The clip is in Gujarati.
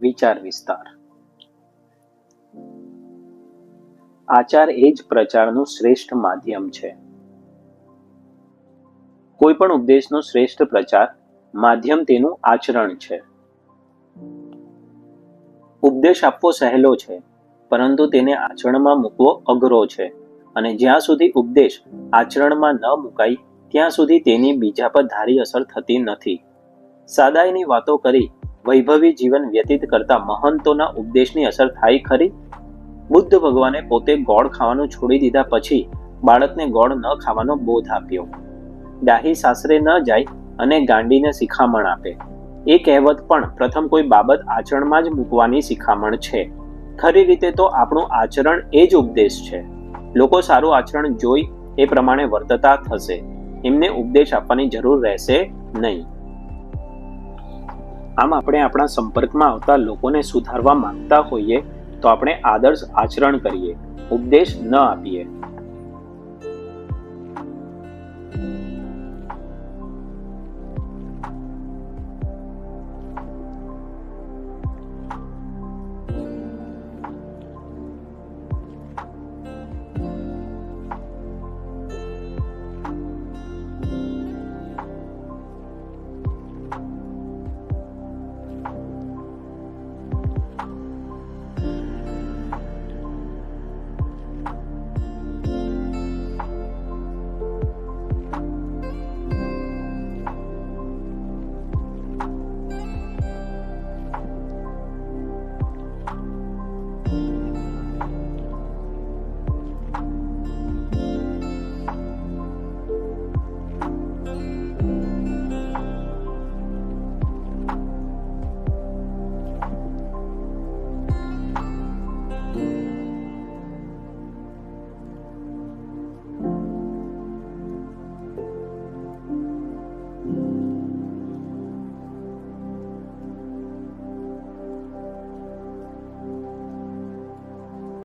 વિચાર વિસ્તાર. આચાર એ જ પ્રચારનું શ્રેષ્ઠ માધ્યમ છે. કોઈ પણ ઉપદેશનો શ્રેષ્ઠ પ્રચાર માધ્યમ તેનું આચરણ છે. ઉપદેશ આપવો સહેલો છે, પરંતુ તેને આચરણમાં મૂકવો અઘરો છે, અને જ્યાં સુધી ઉપદેશ આચરણમાં ન મુકાય ત્યાં સુધી તેની બીજા પર ધારી અસર થતી નથી. સાદાઈની વાતો કરી વૈભવી જીવન વ્યતીત કરતા મહંતોના ઉપદેશની અસર થાય ખરી? બુદ્ધ ભગવાને પોતે ગોળ ખાવાનું છોડી દીધા પછી બાળકને ગોળ ન ખાવાનો બોધ આપ્યો. ડાહી સાસરે ન જાય અને ગાંડીને શિખામણ આપે. એ કહેવત પણ પ્રથમ કોઈ બાબત આચરણમાં જ મૂકવાની શિખામણ છે. ખરી રીતે તો આપણું આચરણ એ જ ઉપદેશ છે. લોકો સારું આચરણ જોઈ એ પ્રમાણે વર્તતા થશે. એમને ઉપદેશ આપવાની જરૂર રહેશે નહીં. આમ આપણે આપણા સંપર્કમાં આવતા લોકોને સુધારવા માંગતા હોઈએ તો આપણે આદર્શ આચરણ કરીએ, ઉપદેશ ન આપીએ.